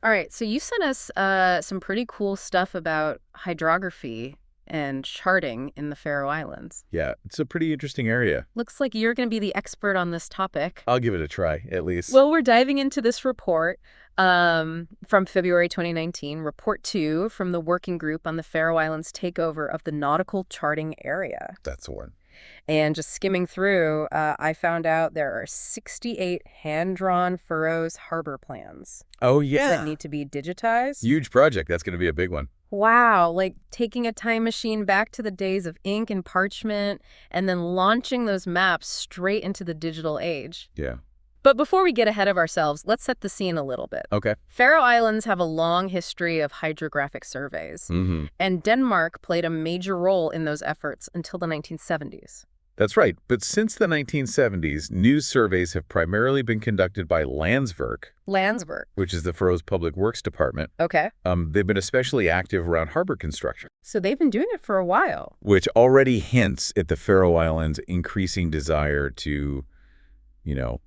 All right, so you sent us some pretty cool stuff about hydrography and charting in the Faroe Islands. Yeah, it's a pretty interesting area. Looks like you're going to be the expert on this topic. I'll give it a try, at least. Well, we're diving into this report from February 2019, Report 2 from the Working Group on the Faroe Islands takeover of the Nautical charting area. That's the one. And just skimming through, I found out there are 68 hand-drawn Faroes harbor plans. Oh, yeah. That need to be digitized. Huge project. That's going to be a big one. Wow, like taking a time machine back to the days of ink and parchment and then launching those maps straight into the digital age. Yeah. But before we get ahead of ourselves, let's set the scene a little bit. Okay. Faroe Islands have a long history of hydrographic surveys, and Denmark played a major role in those efforts until the 1970s. That's right. But since the 1970s, new surveys have primarily been conducted by Landsverk, which is the Faroes Public Works Department. Okay. They've been especially active around harbor construction. So they've been doing it for a while. Which already hints at the Faroe Islands' increasing desire to,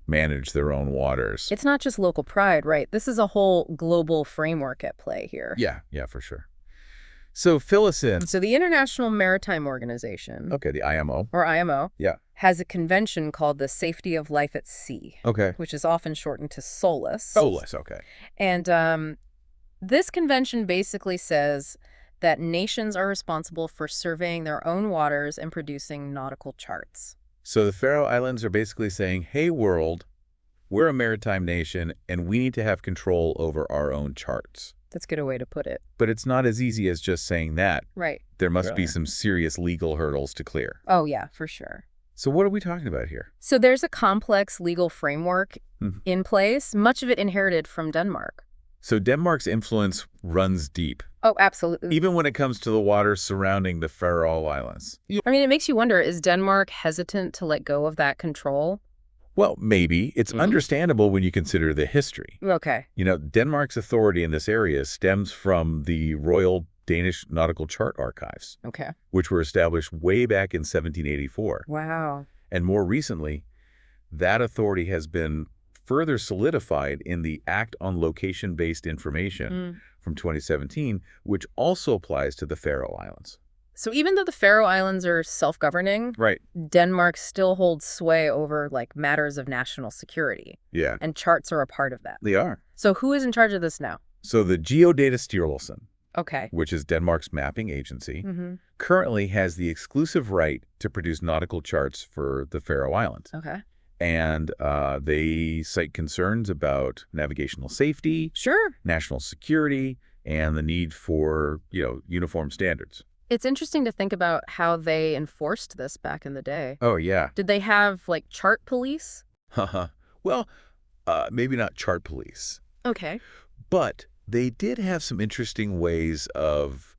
manage their own waters. It's not just local pride, right? This is a whole global framework at play here. Yeah, for sure. So fill us in. So the International Maritime Organization. Okay, the IMO. Or IMO. Yeah. Has a convention called the Safety of Life at Sea. Okay. Which is often shortened to SOLAS. SOLAS, okay. And this convention basically says that nations are responsible for surveying their own waters and producing nautical charts. So the Faroe Islands are basically saying, hey, world, we're a maritime nation, and we need to have control over our own charts. That's a good way to put it. But it's not as easy as just saying that. Right. There must be some serious legal hurdles to clear. Oh, yeah, for sure. So what are we talking about here? So there's a complex legal framework in place, much of it inherited from Denmark. So Denmark's influence runs deep. Oh, absolutely. Even when it comes to the waters surrounding the Faroe Islands. I mean, it makes you wonder, is Denmark hesitant to let go of that control? Well, maybe. It's understandable when you consider the history. Okay. Denmark's authority in this area stems from the Royal Danish Nautical Chart Archives, okay, which were established way back in 1784. Wow. And more recently, that authority has been further solidified in the Act on Location-Based Information from 2017, which also applies to the Faroe Islands. So even though the Faroe Islands are self-governing, right, Denmark still holds sway over matters of national security. Yeah. And charts are a part of that. They are. So who is in charge of this now? So the Geodata Styrelsen, okay, which is Denmark's mapping agency, currently has the exclusive right to produce nautical charts for the Faroe Islands. Okay. And they cite concerns about navigational safety, sure, national security, and the need for, uniform standards. It's interesting to think about how they enforced this back in the day. Oh, yeah. Did they have, chart police? Well, maybe not chart police. Okay. But they did have some interesting ways of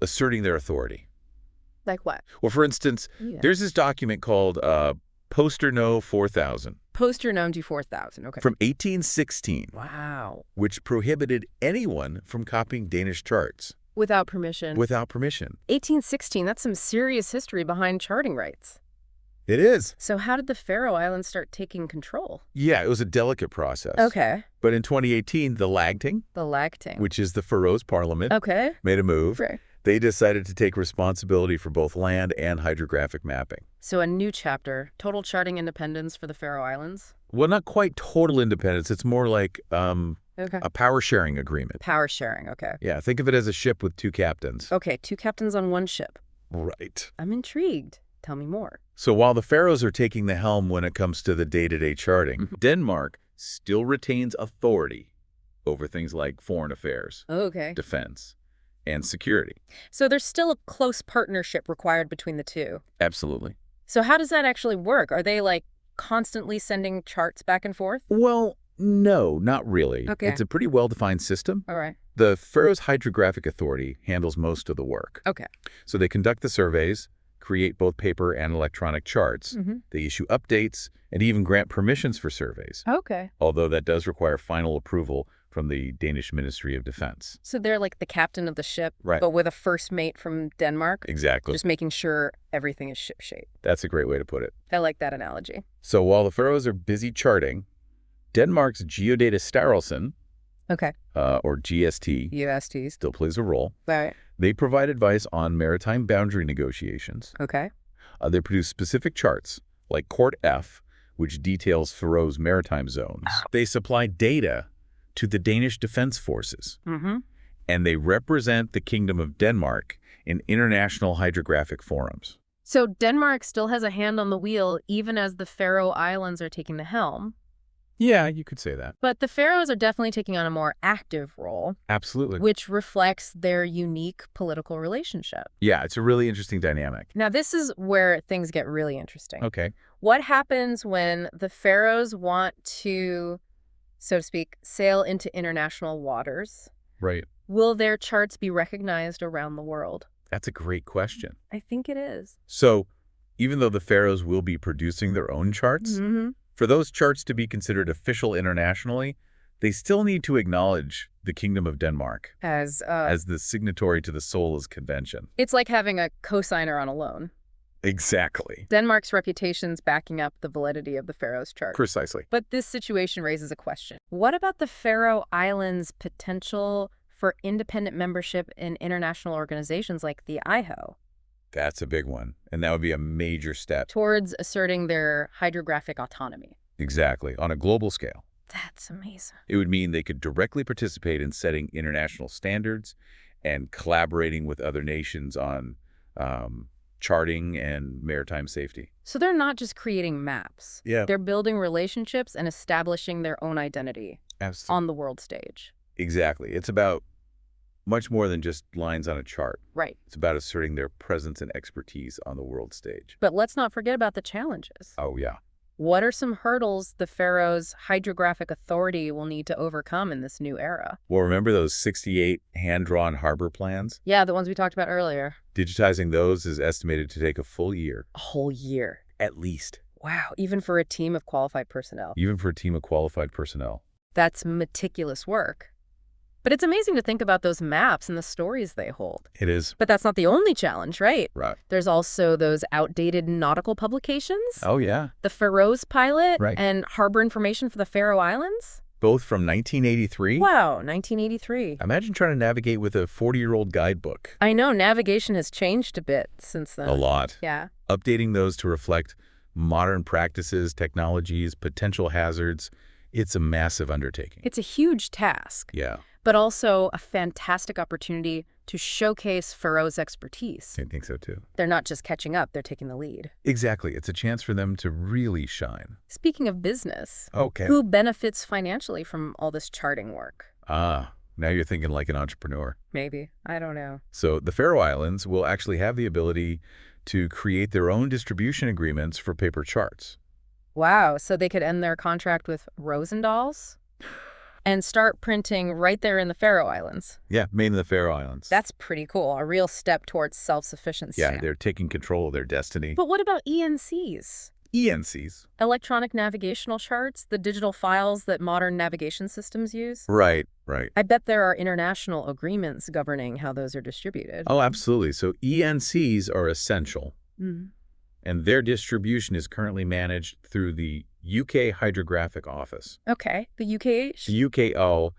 asserting their authority. Like what? Well, for instance, there's this document called Poster No 4000. Poster No 4000, okay. From 1816. Wow. Which prohibited anyone from copying Danish charts. Without permission. Without permission. 1816, that's some serious history behind charting rights. It is. So how did the Faroe Islands start taking control? Yeah, it was a delicate process. Okay. But in 2018, the Lagting, which is the Faroes Parliament, made a move. Right. They decided to take responsibility for both land and hydrographic mapping. So a new chapter, total charting independence for the Faroe Islands? Well, not quite total independence. It's more like a power-sharing agreement. Power sharing, okay. Yeah, think of it as a ship with two captains. Okay, two captains on one ship. Right. I'm intrigued. Tell me more. So while the Faroes are taking the helm when it comes to the day-to-day charting, Denmark still retains authority over things like foreign affairs, defense, and security. So there's still a close partnership required between the two. Absolutely. So how does that actually work? Are they constantly sending charts back and forth? Well, no, not really. Okay. It's a pretty well-defined system. All right. The Faroes Hydrographic Authority handles most of the work. Okay. So they conduct the surveys, create both paper and electronic charts. They issue updates and even grant permissions for surveys. Okay. Although that does require final approval from the Danish Ministry of Defense. So they're like the captain of the ship, right, but with a first mate from Denmark? Exactly. Just making sure everything is shipshape. That's a great way to put it. I like that analogy. So while the Faroes are busy charting, Denmark's Geodata Styrelsen, Okay. Or GST, USTs. still plays a role. Right. They provide advice on maritime boundary negotiations. Okay. They produce specific charts, like Court F, which details Faroe's maritime zones. They supply data to the Danish Defense Forces. Mm-hmm. And they represent the Kingdom of Denmark in international hydrographic forums. So Denmark still has a hand on the wheel, even as the Faroe Islands are taking the helm. Yeah, you could say that. But the Faroes are definitely taking on a more active role, Absolutely. which reflects their unique political relationship. Yeah, it's a really interesting dynamic. Now, this is where things get really interesting. Okay. What happens when the Faroes want to, so to speak, sail into international waters? Right. Will their charts be recognized around the world? That's a great question. I think it is. So, even though the Faroes will be producing their own charts, Mm-hmm. for those charts to be considered official internationally, they still need to acknowledge the Kingdom of Denmark As the signatory to the Solas Convention. it's like having a cosigner on a loan. Exactly. Denmark's reputation's backing up the validity of the Faroes chart. Precisely. But this situation raises a question. What about the Faroe Islands' potential for independent membership in international organizations like the IHO That's a big one. And that would be a major step. towards asserting their hydrographic autonomy? Exactly. On a global scale. That's amazing. It would mean they could directly participate in setting international standards and collaborating with other nations on charting and maritime safety. So they're not just creating maps. Yeah. They're building relationships and establishing their own identity Absolutely. on the world stage. Exactly. It's about much more than just lines on a chart. Right. It's about asserting their presence and expertise on the world stage. But let's not forget about the challenges. Oh, yeah. What are some hurdles the Faroes Hydrographic Authority will need to overcome in this new era? Well, remember those 68 hand-drawn harbor plans? Yeah, the ones we talked about earlier. Digitizing those is estimated to take a full year. A whole year. At least. Wow, even for a team of qualified personnel. Even for a team of qualified personnel. That's meticulous work. But it's amazing to think about those maps and the stories they hold. It is. But that's not the only challenge, right? Right. There's also those outdated nautical publications. Oh, yeah. The Faroes Pilot Right. and Harbor Information for the Faroe Islands. Both from 1983. Wow, 1983. Imagine trying to navigate with a 40-year-old guidebook. I know navigation has changed a bit since then. A lot. Yeah. Updating those to reflect modern practices, technologies, potential hazards. It's a massive undertaking. It's a huge task, Yeah, but also a fantastic opportunity to showcase Faroes' expertise. I think so too. They're not just catching up, they're taking the lead. Exactly. It's a chance for them to really shine. Speaking of business, Okay. who benefits financially from all this charting work? Now you're thinking like an entrepreneur. Maybe. I don't know. So the Faroe Islands will actually have the ability to create their own distribution agreements for paper charts. Wow, so they could end their contract with Rosendals and start printing right there in the Faroe Islands. Yeah, made in the Faroe Islands. That's pretty cool. A real step towards self-sufficiency. Yeah, they're taking control of their destiny. But what about ENCs? ENCs. Electronic navigational charts, the digital files that modern navigation systems use? Right, right. I bet there are international agreements governing how those are distributed. Oh, absolutely. So ENCs are essential. Mm. And their distribution is currently managed through the UK Hydrographic Office, Okay, the UKH? the UKO,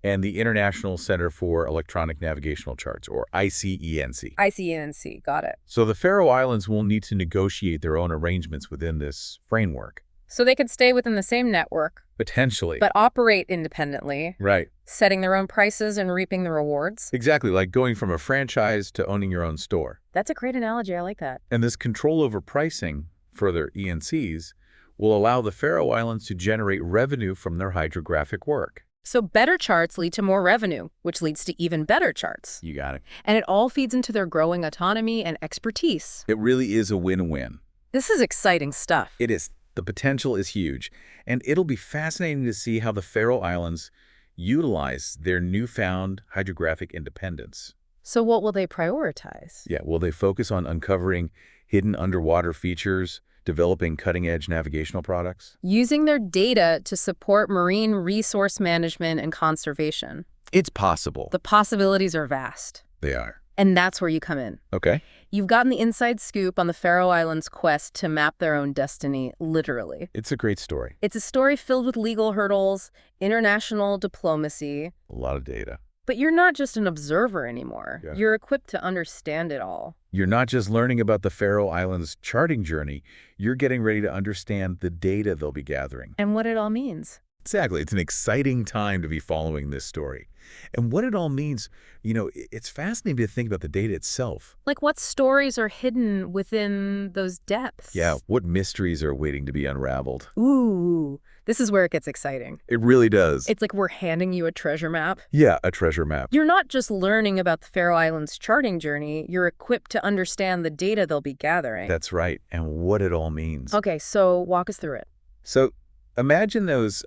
and the International Center for Electronic Navigational Charts, or ICENC. ICENC, got it. So the Faroe Islands will need to negotiate their own arrangements within this framework. So they could stay within the same network, Potentially. but operate independently, Right. setting their own prices and reaping the rewards. Exactly, like going from a franchise to owning your own store. That's a great analogy. I like that. And this control over pricing for their ENCs will allow the Faroe Islands to generate revenue from their hydrographic work. So better charts lead to more revenue, which leads to even better charts. You got it. And it all feeds into their growing autonomy and expertise. It really is a win-win. This is exciting stuff. It is. The potential is huge, and it'll be fascinating to see how the Faroe Islands utilize their newfound hydrographic independence. So what will they prioritize? Yeah, will they focus on uncovering hidden underwater features, developing cutting-edge navigational products? Using their data to support marine resource management and conservation. It's possible. The possibilities are vast. They are. And that's where you come in. Okay. You've gotten the inside scoop on the Faroe Islands' quest to map their own destiny, literally. It's a great story. It's a story filled with legal hurdles, international diplomacy. A lot of data. But you're not just an observer anymore. Yeah. You're equipped to understand it all. You're not just learning about the Faroe Islands charting journey, you're getting ready to understand the data they'll be gathering. And what it all means. Exactly. It's an exciting time to be following this story. And what it all means, it's fascinating to think about the data itself. Like what stories are hidden within those depths? Yeah, what mysteries are waiting to be unraveled. Ooh, this is where it gets exciting. It really does. It's like we're handing you a treasure map. Yeah, a treasure map. You're not just learning about the Faroe Islands charting journey, you're equipped to understand the data they'll be gathering. That's right, and what it all means. Okay, so walk us through it. So imagine those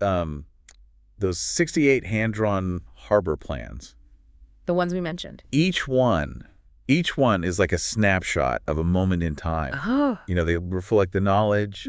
68 hand-drawn harbor plans. The ones we mentioned. Each one is like a snapshot of a moment in time. Oh. They reflect the knowledge,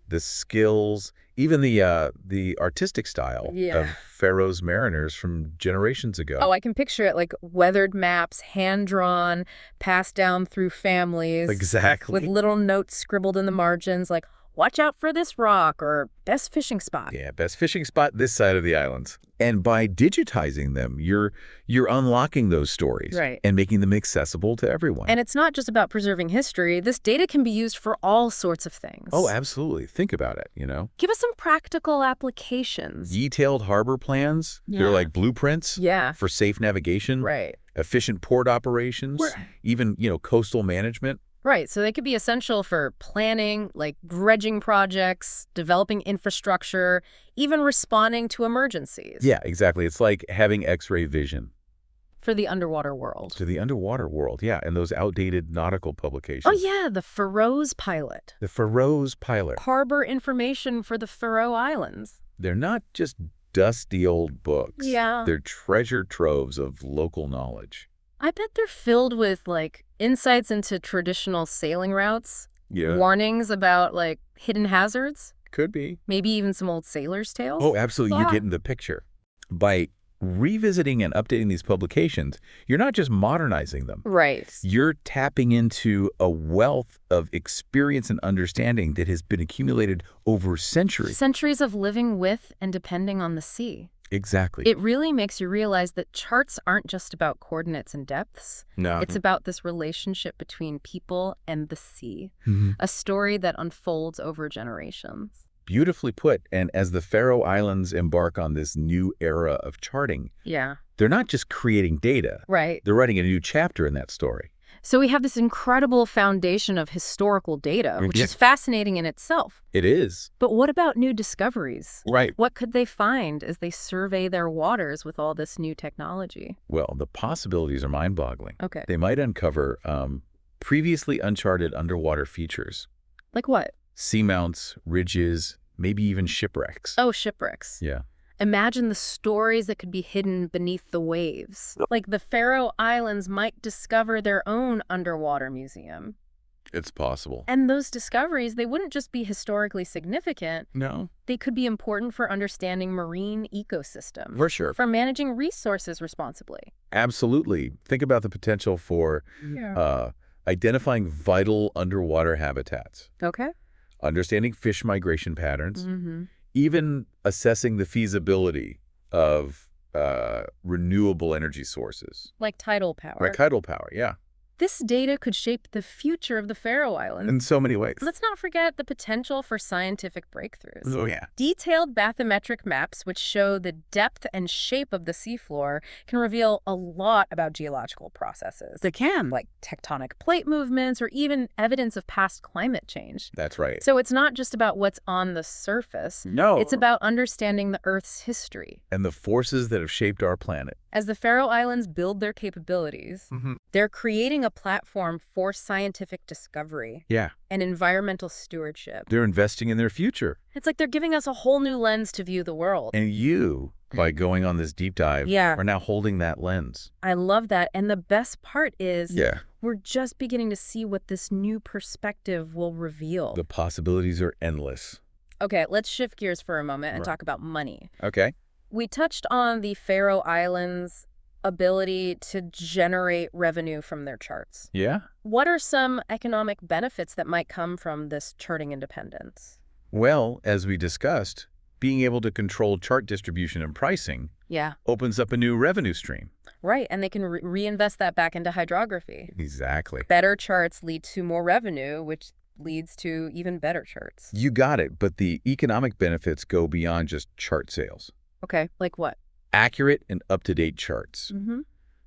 the skills, even the artistic style of Faroe's mariners from generations ago. Oh, I can picture it like weathered maps, hand-drawn, passed down through families. Exactly. With little notes scribbled in the margins like, watch out for this rock, or best fishing spot. Yeah, best fishing spot this side of the islands. And by digitizing them, you're unlocking those stories and making them accessible to everyone. And it's not just about preserving history. This data can be used for all sorts of things. Oh, absolutely. Think about it, Give us some practical applications. Detailed harbor plans. They're like blueprints for safe navigation. Right. Efficient port operations. Even, coastal management. Right, so they could be essential for planning, like dredging projects, developing infrastructure, even responding to emergencies. Yeah, exactly. It's like having X-ray vision. For the underwater world. To the underwater world, yeah, and those outdated nautical publications. Oh, yeah, the Faroes pilot. The Faroes pilot. Harbor information for the Faroe Islands. They're not just dusty old books. Yeah. They're treasure troves of local knowledge. I bet they're filled with, insights into traditional sailing routes. Yeah. Warnings about, hidden hazards. Could be. Maybe even some old sailors' tales. Oh, absolutely. You're getting the picture. By revisiting and updating these publications, you're not just modernizing them. Right. You're tapping into a wealth of experience and understanding that has been accumulated over centuries. Centuries of living with and depending on the sea. Exactly. It really makes you realize that charts aren't just about coordinates and depths. No. It's about this relationship between people and the sea, a story that unfolds over generations. Beautifully put. And as the Faroe Islands embark on this new era of charting, they're not just creating data. Right. They're writing a new chapter in that story. So we have this incredible foundation of historical data, which is fascinating in itself. It is. But what about new discoveries? Right. What could they find as they survey their waters with all this new technology? Well, the possibilities are mind-boggling. Okay. They might uncover previously uncharted underwater features. Like what? Seamounts, ridges, maybe even shipwrecks. Oh, shipwrecks. Yeah. Imagine the stories that could be hidden beneath the waves. Like the Faroe Islands might discover their own underwater museum. It's possible. And those discoveries, they wouldn't just be historically significant. No. They could be important for understanding marine ecosystems. For sure. For managing resources responsibly. Absolutely. Think about the potential for identifying vital underwater habitats. Okay. Understanding fish migration patterns. Even assessing the feasibility of renewable energy sources. Like tidal power. Like tidal power, yeah. This data could shape the future of the Faroe Islands. In so many ways. Let's not forget the potential for scientific breakthroughs. Oh, yeah. Detailed bathymetric maps which show the depth and shape of the seafloor can reveal a lot about geological processes. They can. Like tectonic plate movements or even evidence of past climate change. That's right. So it's not just about what's on the surface. No. It's about understanding the Earth's history. And the forces that have shaped our planet. As the Faroe Islands build their capabilities, they're creating a platform for scientific discovery and environmental stewardship. They're investing in their future. It's like they're giving us a whole new lens to view the world. And you, by going on this deep dive, are now holding that lens. I love that. And the best part is we're just beginning to see what this new perspective will reveal. The possibilities are endless. Okay, let's shift gears for a moment and talk about money. Okay. We touched on the Faroe Islands ability to generate revenue from their charts. Yeah? What are some economic benefits that might come from this charting independence? Well, as we discussed, being able to control chart distribution and pricing Yeah. opens up a new revenue stream. Right, and they can reinvest that back into hydrography. Exactly. Better charts lead to more revenue, which leads to even better charts. You got it, but the economic benefits go beyond just chart sales. Okay, like what? Accurate and up-to-date charts. Mm-hmm.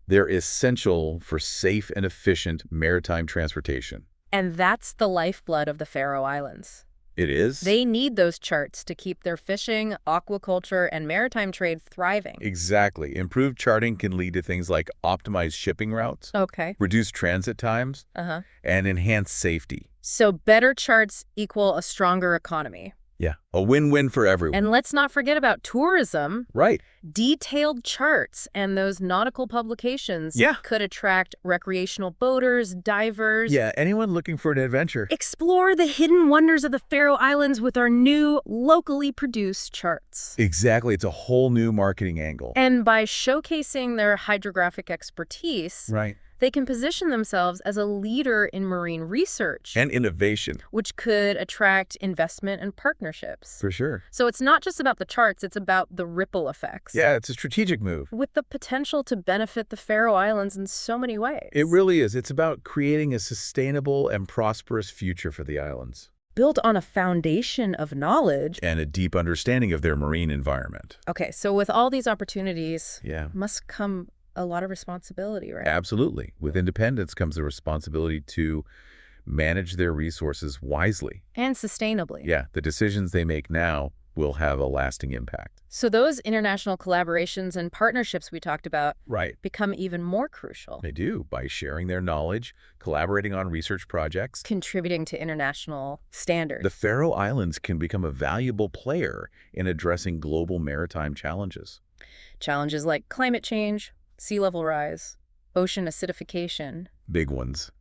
They're essential for safe and efficient maritime transportation. And that's the lifeblood of the Faroe Islands. It is? They need those charts to keep their fishing, aquaculture, and maritime trade thriving. Exactly. Improved charting can lead to things like optimized shipping routes, Okay. reduced transit times, Uh-huh. and enhanced safety. So better charts equal a stronger economy. Yeah, a win-win for everyone. And let's not forget about tourism. Right. Detailed charts and those nautical publications Yeah. could attract recreational boaters, divers. Yeah, anyone looking for an adventure. Explore the hidden wonders of the Faroe Islands with our new, locally produced charts. Exactly. It's a whole new marketing angle. And by showcasing their hydrographic expertise, Right. they can position themselves as a leader in marine research, And innovation. which could attract investment and partnerships. For sure. So it's not just about the charts, it's about the ripple effects. Yeah, it's a strategic move. With the potential to benefit the Faroe Islands in so many ways. It really is. It's about creating a sustainable and prosperous future for the islands. Built on a foundation of knowledge. And a deep understanding of their marine environment. Okay, so with all these opportunities, Yeah. must come a lot of responsibility, right? Absolutely. With independence comes the responsibility to manage their resources wisely. And sustainably. Yeah, the decisions they make now will have a lasting impact. So those international collaborations and partnerships we talked about Right. become even more crucial. They do, by sharing their knowledge, collaborating on research projects. Contributing to international standards. The Faroe Islands can become a valuable player in addressing global maritime challenges. Challenges like climate change, sea level rise, ocean acidification. Big ones.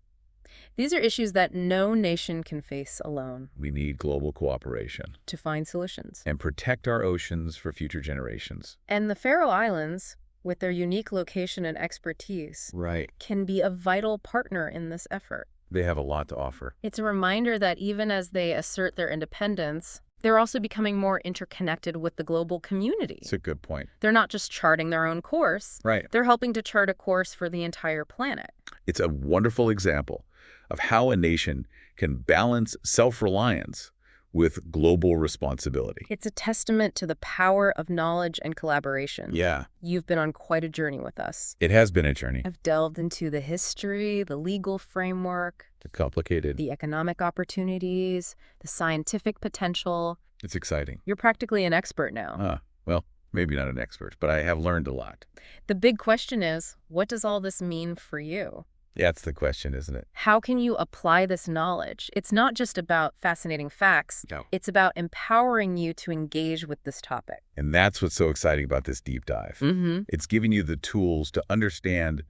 These are issues that no nation can face alone We need global cooperation to find solutions. and protect our oceans for future generations. And the Faroe Islands, with their unique location and expertise, Right. can be a vital partner in this effort. They have a lot to offer. It's a reminder that even as they assert their independence, they're also becoming more interconnected with the global community. It's a good point. They're not just charting their own course. Right. They're helping to chart a course for the entire planet. It's a wonderful example of how a nation can balance self-reliance with global responsibility. It's a testament to the power of knowledge and collaboration. Yeah, You've been on quite a journey with us. it has been a journey. I've delved into the history, the legal framework, Complicated. the economic opportunities, the scientific potential. It's exciting. You're practically an expert now. Well, maybe not an expert, but I have learned a lot. The big question is, what does all this mean for you? That's the question, isn't it? How can you apply this knowledge? It's not just about fascinating facts. No. It's about empowering you to engage with this topic. And that's what's so exciting about this deep dive. Mm-hmm. It's giving you the tools to understand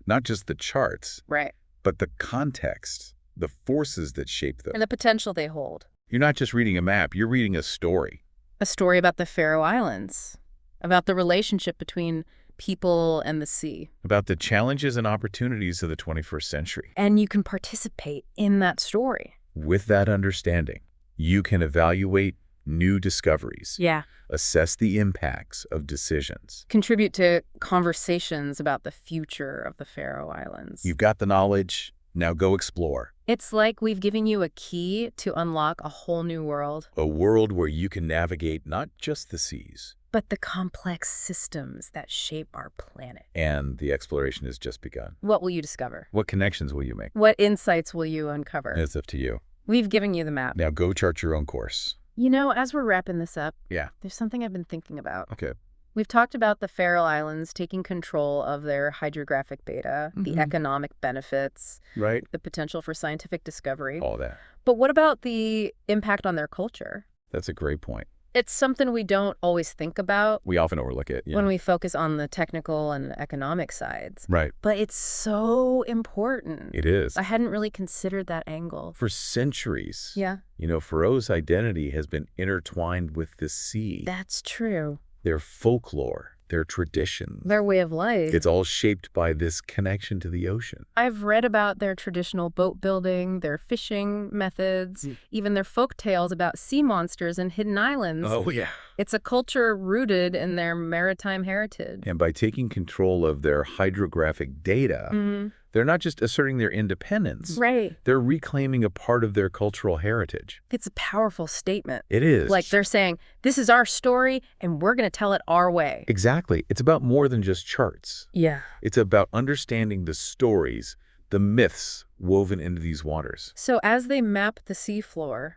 not just the charts, Right. but the context, the forces that shape them. And the potential they hold. You're not just reading a map, you're reading a story. A story about the Faroe Islands, about the relationship between people and the sea. About the challenges and opportunities of the 21st century. And you can participate in that story. With that understanding, you can evaluate new discoveries, Yeah. assess the impacts of decisions. Contribute to conversations about the future of the Faroe Islands. You've got the knowledge, now go explore. It's like we've given you a key to unlock a whole new world. A world where you can navigate not just the seas. But the complex systems that shape our planet. And the exploration has just begun. What will you discover? What connections will you make? What insights will you uncover? It's up to you. We've given you the map. Now go chart your own course. You know, as we're wrapping this up, Yeah. there's something I've been thinking about. Okay. We've talked about the Faroe Islands taking control of their hydrographic data, the Mhm. economic benefits, Right. the potential for scientific discovery. All that. But what about the impact on their culture? That's a great point. It's something we don't always think about We often overlook it. Yeah. when we focus on the technical and economic sides. Right. But it's so important. It is. I hadn't really considered that angle. For centuries, Yeah, Faroe's identity has been intertwined with the sea. that's true. Their folklore, their traditions. Their way of life. It's all shaped by this connection to the ocean. I've read about their traditional boat building, their fishing methods, even their folk tales about sea monsters and hidden islands. Oh, yeah. It's a culture rooted in their maritime heritage. And by taking control of their hydrographic data, they're not just asserting their independence. Right. They're reclaiming a part of their cultural heritage. It's a powerful statement. It is. Like they're saying, this is our story, and we're going to tell it our way. Exactly. It's about more than just charts. Yeah. It's about understanding the stories, the myths woven into these waters. So as they map the seafloor,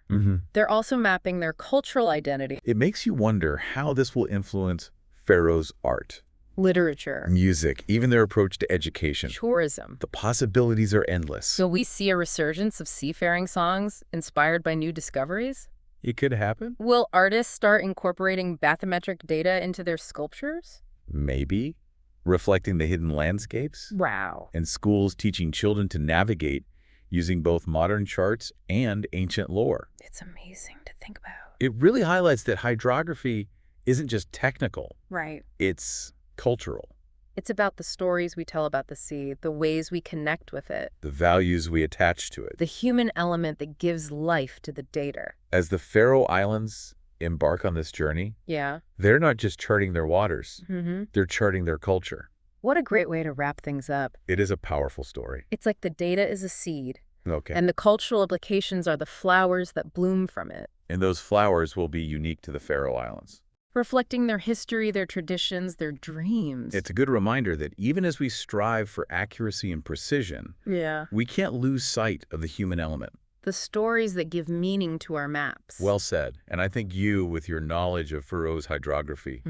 they're also mapping their cultural identity. It makes you wonder how this will influence Faroes' art, Literature. music, even their approach to education. Tourism. The possibilities are endless. Will we see a resurgence of seafaring songs inspired by new discoveries? It could happen. Will artists start incorporating bathymetric data into their sculptures? Maybe. Reflecting the hidden landscapes. Wow. And schools teaching children to navigate using both modern charts and ancient lore. It's amazing to think about. It really highlights that hydrography isn't just technical. Right. It's cultural. It's about the stories we tell about the sea, the ways we connect with it, The values we attach to it. the human element that gives life to the data. As the Faroe Islands embark on this journey, Yeah. they're not just charting their waters. Mm-hmm. They're charting their culture. What a great way to wrap things up. It is a powerful story. It's like the data is a seed, Okay. and the cultural implications are the flowers that bloom from it, And those flowers will be unique to the Faroe Islands. reflecting their history, their traditions, their dreams. It's a good reminder that even as we strive for accuracy and precision, Yeah. we can't lose sight of the human element. The stories that give meaning to our maps. Well said. And I think you, with your knowledge of Faroes hydrography,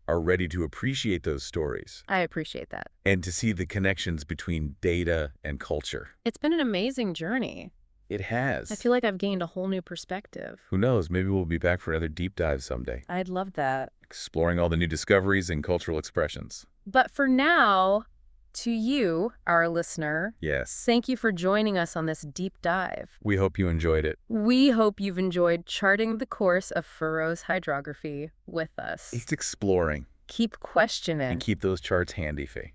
are ready to appreciate those stories I appreciate that. and to see the connections between data and culture. It's been an amazing journey. It has. I feel like I've gained a whole new perspective. Who knows? Maybe we'll be back for another deep dive someday, I'd love that. exploring all the new discoveries and cultural expressions. But for now, to you, our listener, Yes. thank you for joining us on this deep dive. We hope you enjoyed it. We hope you've enjoyed charting the course of Faroes hydrography with us. It's exploring. Keep questioning. And keep those charts handy, Faye.